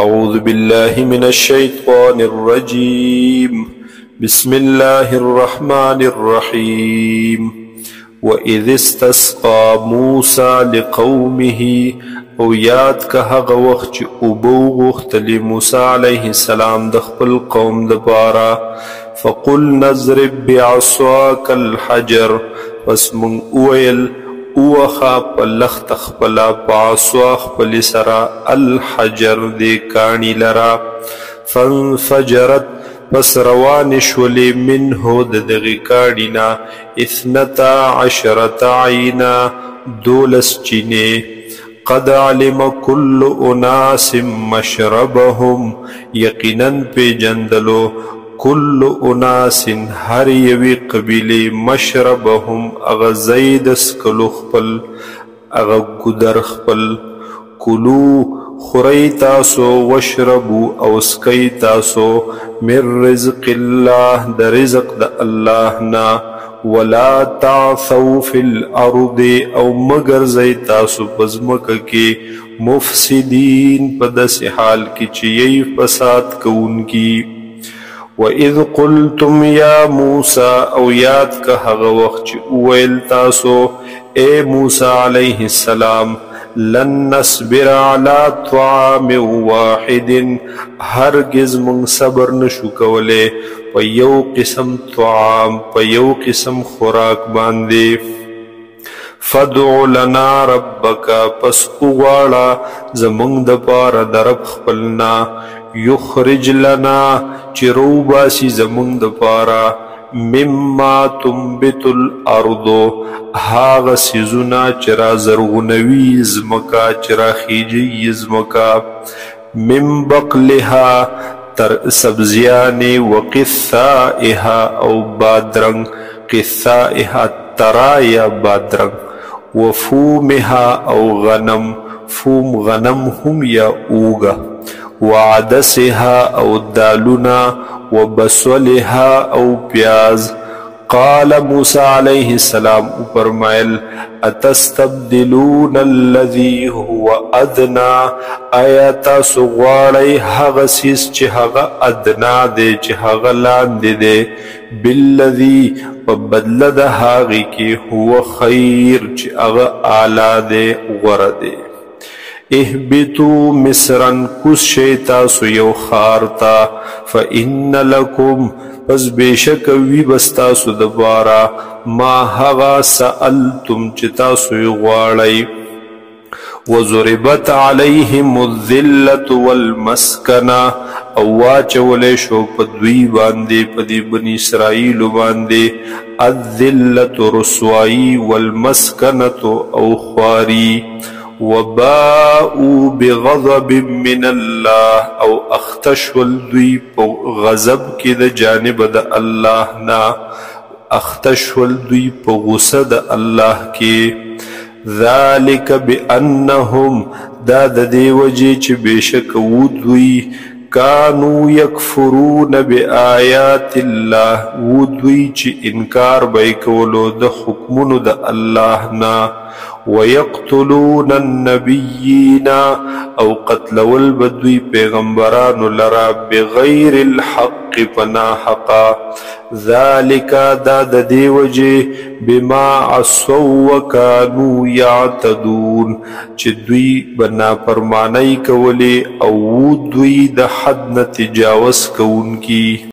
أعوذ بالله من الشيطان الرجيم. بسم الله الرحمن الرحيم. وإذ استسقى موسى لقومه او یاد که هغه وخت چې اوبه وغوښتلې موسی علیه السلام د خپل قوم دپاره فقل نضرب بعصاک الحجر پس موږ وویل اوخه په لخت خپله په عصا خپلې سره الحجر دې کاڼي لره فانفجرت پس روانې شولې منه د دغې کاڼي نه 12 عینا 12 چینې قد علم كل اناس مشربهم یقینا پیجندلو كل اناس هر یوی قبیله مشربهم اغا زید سکلو خپل اغا گدر خپل کلو خوری تاسو وشربو او سکی تاسو من رزق الله د رزق د الله نا ولا تعثوا في الارض او مگر زی تاسو پزمکه کې مفسدین په داسې حال کې چې یې فساد کوونکي وَإِذْ قُلْتُمْ يَا مُوسَى او یاد که هغه وخت چې وویل تاسو اے موسی علیه السلام لن نصبر على طعام واحد هرگز من صبر نشو کوله په یو قسم طعام په یو قسم خوراک باندې فدع لنا ربک پس اغواړه زمونږ دپاره د رب خپلنا یخرج لنا چې روباسي زمونږ دپاره مما تنبت الارض هاغه سیزونه چې را زرغونوي ځمکه چې راخیجي ځمکه من بقلها تر سبزیانې وقثائها او بادرنګ قثائها ترایا بادرنګ وفومها او غنم فوم غنم هم یا اوگا وعدسها او دالونا وبسولها او پیاز قال موسی علیہ السلام فرمایل اتستبدلون الذي هو ادنى آیا تاسو غواړئ هغه څیز چې هغه ادنا دی چې هغه لاندې دی بالذي په بدله د هغې کې هو خیر چې هغه اعلی دی غوره دی اهبطوا مصرا کوز شئ تاسو یو ښار ته فان لکم پس بیشک وی بس تاسو دپاره ما هغه سألتم چې تاسو یې غواړئ وضربت علیهم الذلة والمسکنه او واچولی شو په دوی باندې په دې بني اسرائیلو باندې الذلة رسوایي والمسکنة او خواري وباءوا بغضب من الله او اختشول دوی په غضب کې د جانب د الله نه اختشول دوی په غصه د الله کې ذلك بانهم دا د دې وجې چې بېشکه و دوی کانو یکفرون بآیات الله و دوی چې انکار به یې کولو د حکمونو د الله نه ويقتلون النبيين او قتلول بدوی پیغمبرانو لرا بغیر الحق پنا حقا ذالک دا د دې وجې بما عصوا وكانوا يعتدون چې دوی بنا فرمانی کولی او دوی د حد نه تجاوز کوونکي